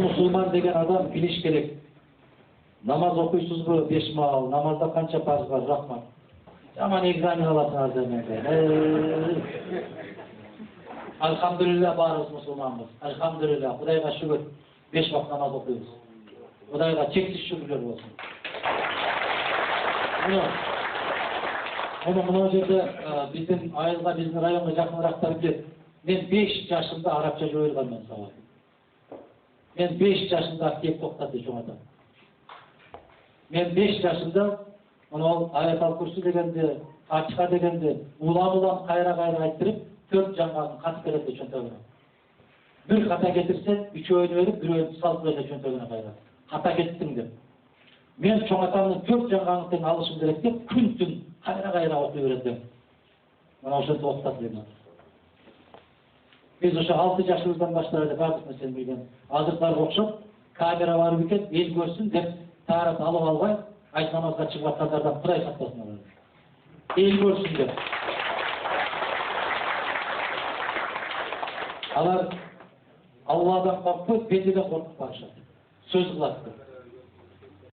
мусулман деген адам билиш керек. Намаз окуйсузбу 5 маал, намазда канча парыз бар, рахмат. Жаман экзамен аласыңар деменде. Алхамдулилля барыбыз мусулманбыз. Алхамдулилля, Кудайга шүгүр. 5 вакыт намаз окуйбуз. Кудайга чексиз шүгүрлөр болсун. Мына жерде биздин айылга, биздин районго жакыныраактар билет. Мен 5 жашымда арабча жоюлганмын сабак. Мен 5 жашымда Актеп токтатты чоңойдум. Мен 5 жашымда мына аятал курсы дегенде, Фатиха дегенде улам кайра айтырып, 4 жаңгагын катып берет чөнтөгүнө. Bir хата кетирсе, 3-өөнү берип, 1-өөнү салып берет чөнтөгүнө кайра. Хата кеттиң деп. Мен чоң атамдын 4 жаңгагын тең алышым керек деп, күн-түн кайра окуй бердим. Мына ошентип окутат дейм. Biz ошо 6 жашыбыздан баштап бардык нерсени билген. Азыркыларга окшоп, камера барып экен, эл көрсүн деп таарат алып албай, айт намазга чыгып аткандардан Кудай сактасын алар. Эл көрсүн деп. Алар Алладан коркпойт, бетиден коркуп барышат. Сөз кылат.